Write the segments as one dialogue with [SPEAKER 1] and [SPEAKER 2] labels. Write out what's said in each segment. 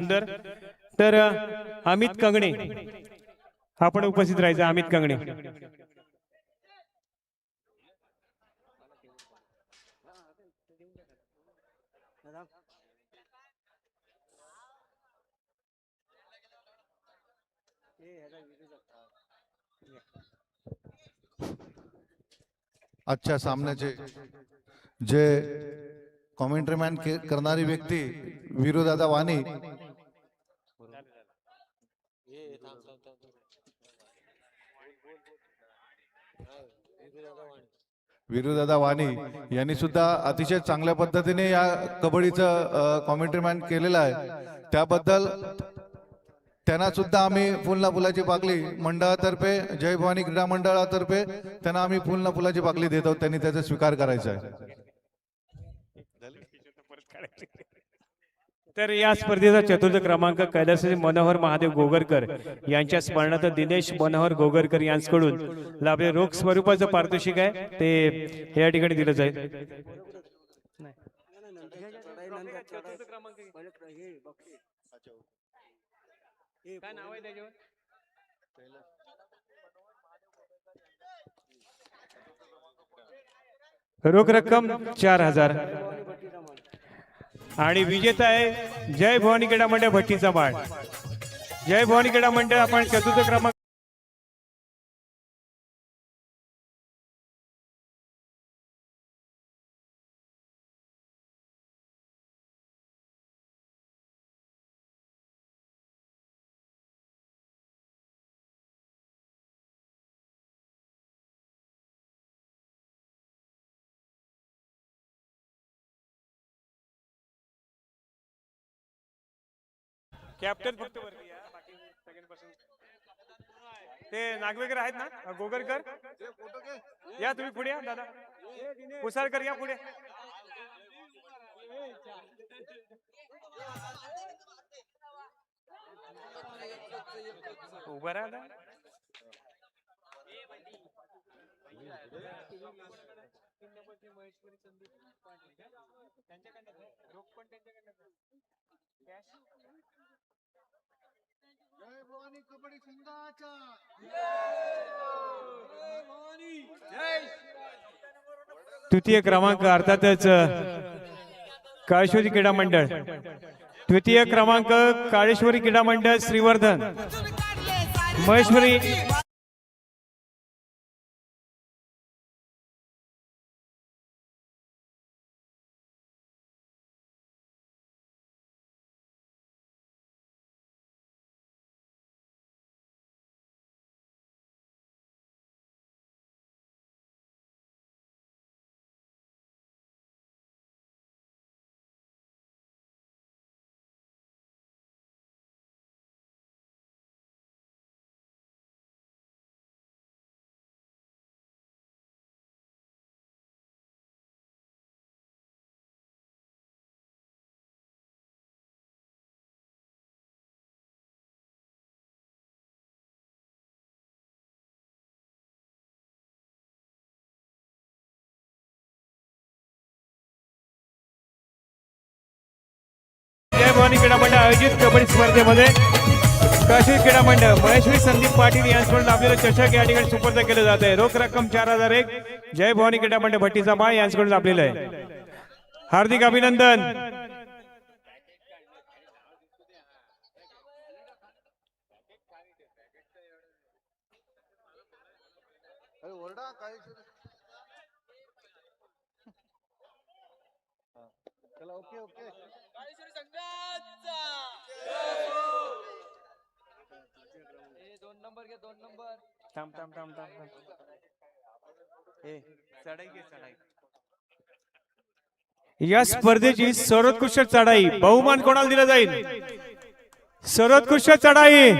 [SPEAKER 1] सुंदर तर अमित कंगणे आपण उपस्थित राहायचं. अमित कंगणे.
[SPEAKER 2] अच्छा सामन्याचे जे कॉमेंट्री मॅन करणारी व्यक्ती वीरूदादा वाणी वीरूदादा वाणी यांनी सुद्धा अतिशय चांगल्या पद्धतीने या कबड्डीचं कॉमेंट्री मॅन केलेलं आहे. त्याबद्दल त्यांना सुद्धा आम्ही फुलना फुलाची पाकळी मंडळातर्फे जय भवानी क्रीडा मंडळातर्फे त्यांना आम्ही फुलना फुलाची पाकळी देतो. त्यांनी त्याचा स्वीकार करायचा आहे.
[SPEAKER 1] तर या स्पर्धेचा चतुर्थ क्रमांक कैलासवासी मनोहर महादेव गोगरकर यांच्या स्मरणार्थ दिनेश मनोहर गोगरकर यांच्याकडून लाभले रोख स्वरूपाचं पारितोषिक आहे ते या ठिकाणी दिलं जाईल. काय नाव आहे त्याच्यावर? रोख रक्कम 4000 आणि विजेता आहे जय भवानी क्रीडा मंडळ भट्टीचा माळ. जय भवानी क्रीडा मंडळ आपण चतुर्थ क्रमांक कॅप्टन फक्त वरती या, बाकी सगळ्यांपासून ते नागवेकर आहेत ना गोगरकर या तुम्ही पुढे या. दादा पुसारकर या पुढे. उभं राहा.
[SPEAKER 2] जय भवानी कबड्डी संघाचा
[SPEAKER 1] तृतीय क्रमांक अर्थातच काळेश्वरी क्रीडा मंडळ. द्वितीय क्रमांक काळेश्वरी क्रीडा मंडळ श्रीवर्धन महेश्वरी. जय भवानी क्रीडा मंडळ आयोजित कबड्डी स्पर्धेमध्ये काळेश्वरी क्रीडा मंडळ महेश्वरी संदीप पाटील यांच्याकडून लाभलेलं चषक या ठिकाणी सुपूर्द केलं जात आहे. रोख रक्कम 4001 जय भवानी क्रीडा मंडळ भट्टीचा माळ यांच्याकडून लाभलेलं आहे. हार्दिक अभिनंदन.
[SPEAKER 2] चला ओके ओके.
[SPEAKER 3] दोन नंबर घे, दोन नंबर.
[SPEAKER 1] थांब थांब थांब थांब. या स्पर्धेची सर्वोत्कृष्ट चढाई बहुमान कोणाला दिला जाईल? सर्वोत्कृष्ट चढाई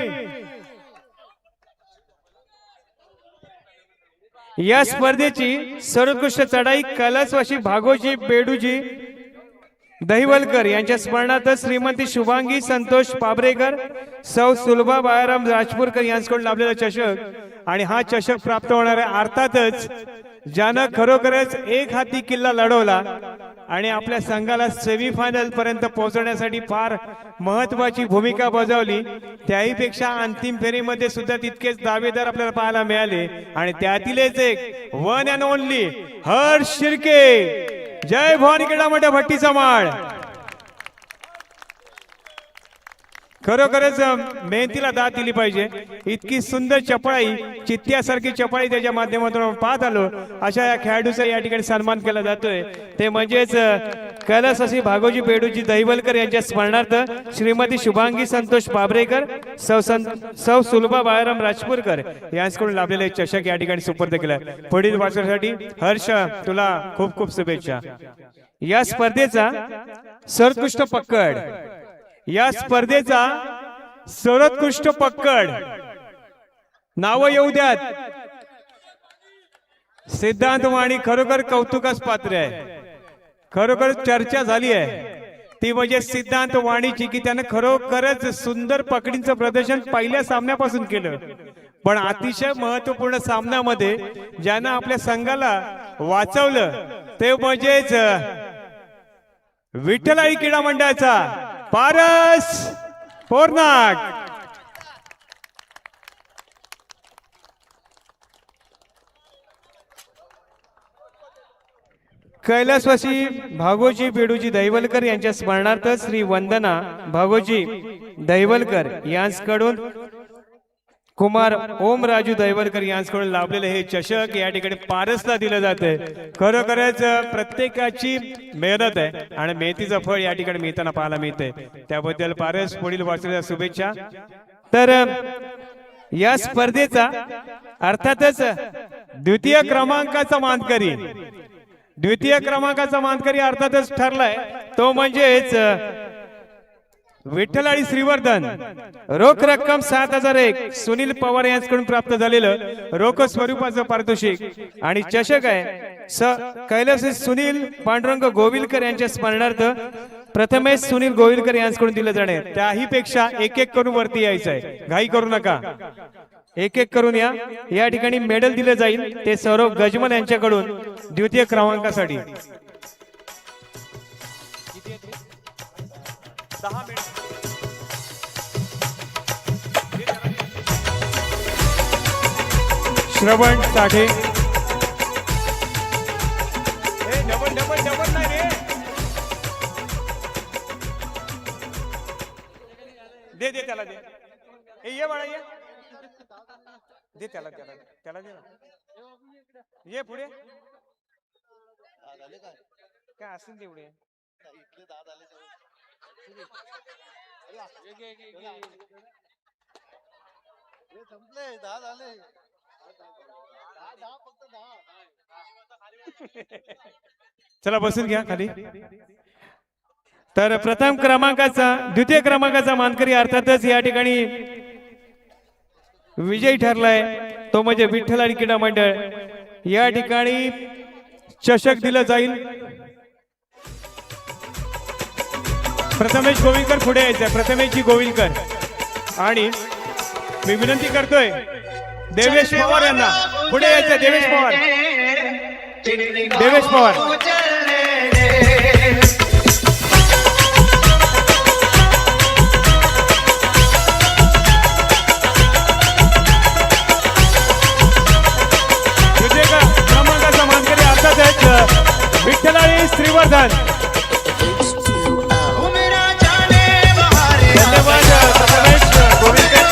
[SPEAKER 1] या स्पर्धेची सर्वोत्कृष्ट चढाई कैलासवासी भागोजी बेडूजी दहिवलकर यांच्या स्मरणार्थ श्रीमती शुभांगी संतोष पाबरेकर सौ सुलभा बाळाराम राजपूरकर यांच्याकडून लाभलेला चषक आणि हा चषक प्राप्त होणार आहे अर्थातच ज्यानं खरोखरच एक हाती किल्ला लढवला आणि आपल्या संघाला सेमीफायनल पर्यंत पोहोचवण्यासाठी फार महत्वाची भूमिका बजावली. त्याही पेक्षा अंतिम फेरीमध्ये सुद्धा तितकेच दावेदार आपल्याला पाहायला मिळाले आणि त्यातीलच एक one and only Harsh Shirke. Jai Bhavani Krida Mandal भट्टीचा माळ. खरोखरच मेहनतीला दाद दिली पाहिजे. इतकी सुंदर चपळाई, चित्त्यासारखी चपळाई त्याच्या माध्यमातून आपण पाहत आलो. अशा या खेळाडूचा या ठिकाणी सन्मान केला जातोय. ते म्हणजेच कैलासवासी भागोजी बेडूजी दहिवलकर यांच्या स्मरणार्थ श्रीमती शुभांगी संतोष पाबरेकर, सौ सुलभा बाळाराम राजपूरकर यांच्याकडून लाभलेले चषक या ठिकाणी सुपूर्द केला. पुढील वाचण्यासाठी हर्ष, तुला खूप खूप शुभेच्छा. या स्पर्धेचा सर्वोत्कृष्ट पकड, या स्पर्धेचा सर्वोत्कृष्ट पकड नाव येऊ द्यात. सिद्धांत वाणी खरोखर कौतुकास पात्र आहे. खरोखर चर्चा झाली आहे ती म्हणजे सिद्धांत वाणीची, की त्यानं खरोखरच सुंदर पकडींचं प्रदर्शन पहिल्या सामन्यापासून केलं. पण अतिशय महत्वपूर्ण सामन्यामध्ये ज्यानं आपल्या संघाला वाचवलं ते म्हणजेच विठ्ठलाई क्रीडा मंडळाचा पारस पोरनाक. कैलासवासी भागोजी बेडूजी दहिवलकर यांच्या स्मरणार्थ श्री वंदना भागोजी दहिवलकर यांच्याकडून कुमार ओम राजू दहिवलकर यांच्याकडून लाभलेले हे चषक या ठिकाणी पारसला दिलं जाते. खरोखरच प्रत्येकाची मेहनत आहे आणि मेहनतीचं फळ या ठिकाणी मिळताना पाहायला मिळते. त्याबद्दल पारस पुढील वाटचालीला शुभेच्छा. तर या स्पर्धेचा अर्थातच द्वितीय क्रमांकाचा मानकरी अर्थातच ठरलाय तो म्हणजेच विठ्ठल आणि श्रीवर्धन. रोख रक्कम 7,001 सुनील पवार यांच्याकडून प्राप्त झालेलं रोख स्वरूपाचं पारितोषिक आणि चषक आहे कैलास सुनील पांडुरंग गोविलकर यांच्या स्मरणार्थ प्रथमेश सुनील गोविलकर यांच्याकडून दिलं जाणार. त्याही पेक्षा एक एक करून वरती यायचं आहे, घाई करू नका, एक एक करून या. या ठिकाणी मेडल दिलं जाईल ते सौरभ गजमल यांच्याकडून द्वितीय क्रमांकासाठी. श्रवण साठे, डबल डबल डबल नाही रे, दे दे त्याला, दे ये बाळा, ये दे त्याला त्याला त्याला दे ना, ये पुढे काय असेल तेवढे. चला बसून घ्या खाली. तर प्रथम क्रमांकाचा द्वितीय क्रमांकाचा मानकरी अर्थातच या ठिकाणी विजयी ठरलाय तो म्हणजे विठ्ठल आणि क्रीडा मंडळ. या ठिकाणी चषक दिलं जाईल. प्रथमेश गोविलकर पुढे यायचंय, प्रथमेशजी गोविलकर. आणि मी विनंती करतोय देवेश पवार यांना पुढे यायचंय. देवेश पवार, देवेश पवार. क्रमांकाचा मानकरी अर्थातच विठ्ठल आणि श्रीवर्धन. धन्यवाद प्रथमेश गोविलकर.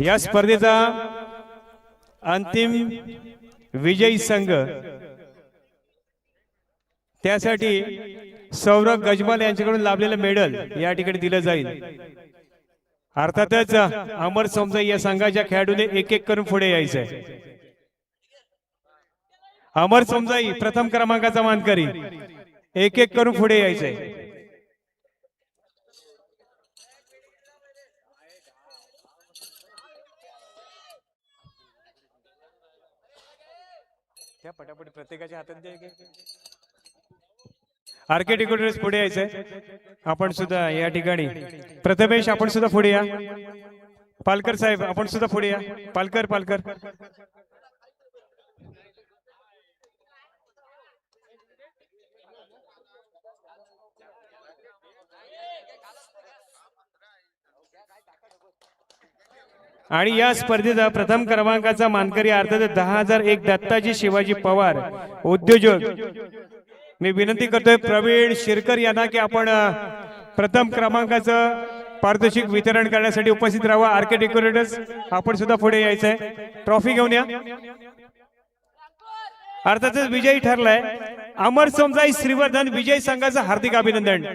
[SPEAKER 1] या स्पर्धेचा अंतिम विजयी संघ त्यासाठी सौरभ गजमल यांच्याकडून लाभलेलं मेडल या ठिकाणी दिलं जाईल. अर्थातच अमर समजाई या संघाच्या खेळाडूने एक एक करून पुढे यायचंय. अमर समजाई प्रथम क्रमांकाचा मानकरी, एक एक करून पुढे यायचंय. त्या पटापट प्रत्येकाच्या हातात द्या. आरके डेकोरेटर्स पुढे यायचंय. आपण सुद्धा या ठिकाणी प्रथमेश आपण सुद्धा पुढे या. पालकर साहेब आपण सुद्धा पुढे या. पालकर पालकर आणि या स्पर्धेचा प्रथम क्रमांकाचा मानकरी अर्थात 10,001 दत्ताजी शिवाजी पवार उद्योजक. मी विनंती करतोय प्रवीण शिरकर यांना की आपण प्रथम क्रमांकाचं पारितोषिक वितरण करण्यासाठी उपस्थित राहावं. आरके डेकोरेटर्स आपण सुद्धा पुढे यायचंय. ट्रॉफी घेऊन या. अर्थातच विजयी ठरलाय अमर सोमजाई श्रीवर्धन विजय संघाचं हार्दिक अभिनंदन.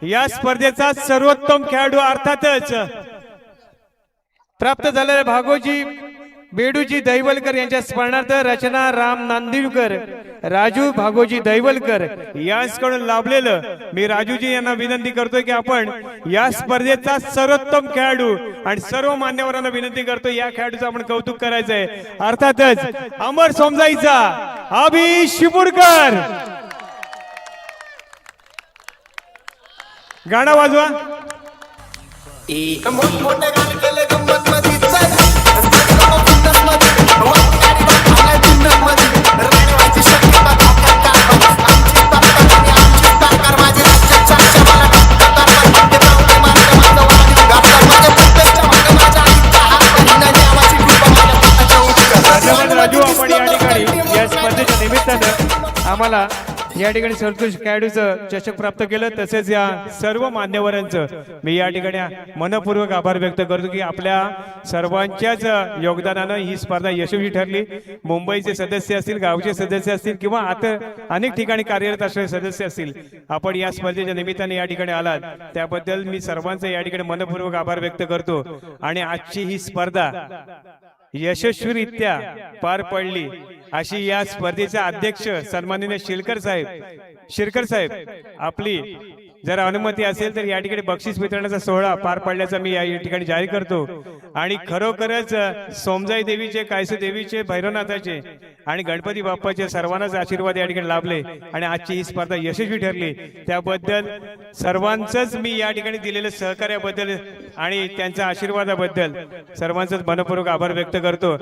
[SPEAKER 1] या स्पर्धेचा सर्वोत्तम खेळाडू अर्थातच प्राप्त झालेले भागोजी बेडूजी दैवलकर यांच्या स्मरणार्थ रचना राम नांदिवकर राजू भागोजी दैवलकर यांच्याकडून लाभलेलं मी राजूजी यांना विनंती करतोय की आपण या स्पर्धेचा सर्वोत्तम खेळाडू आणि सर्व मान्यवरांना विनंती करतो या खेळाडूचं आपण कौतुक करायचंय. अर्थातच अमर सोमजाईचा अभि शिपूरकर. गाणं वाजवा. राजू आपण या ठिकाणी या स्पर्धेच्या निमित्तानं आम्हाला या ठिकाणी सर्वोत्कृष्ट खेळाडूचं चषक प्राप्त केलं. तसेच या सर्व मान्यवरांचं मी या ठिकाणी मनपूर्वक आभार व्यक्त करतो की आपल्या सर्वांच्याच योगदानानं ही स्पर्धा यशस्वी ठरली. मुंबईचे सदस्य असतील, गावचे सदस्य असतील किंवा आता अनेक ठिकाणी कार्यरत असलेले सदस्य असतील, आपण या स्पर्धेच्या निमित्ताने या ठिकाणी आलात त्याबद्दल मी सर्वांचा या ठिकाणी मनपूर्वक आभार व्यक्त करतो. आणि आजची ही स्पर्धा यशस्वीरित्या पार पडली अशी या स्पर्धेचे अध्यक्ष सन्माननीय शिरकर साहेब आपली जर अनुमती असेल तर या ठिकाणी बक्षीस वितरणाचा सोहळा पार पडल्याचा मी या ठिकाणी जाहीर करतो. आणि खरोखरच सोमजाई देवीचे, कायसे देवीचे, भैरवनाथाचे आणि गणपती बाप्पाचे सर्वांनाच आशीर्वाद या ठिकाणी लाभले आणि आजची ही स्पर्धा यशस्वी ठरली. त्याबद्दल सर्वांचंच मी या ठिकाणी दिलेल्या सहकार्याबद्दल आणि त्यांच्या आशीर्वादाबद्दल सर्वांचंच मनपूर्वक आभार व्यक्त करतो.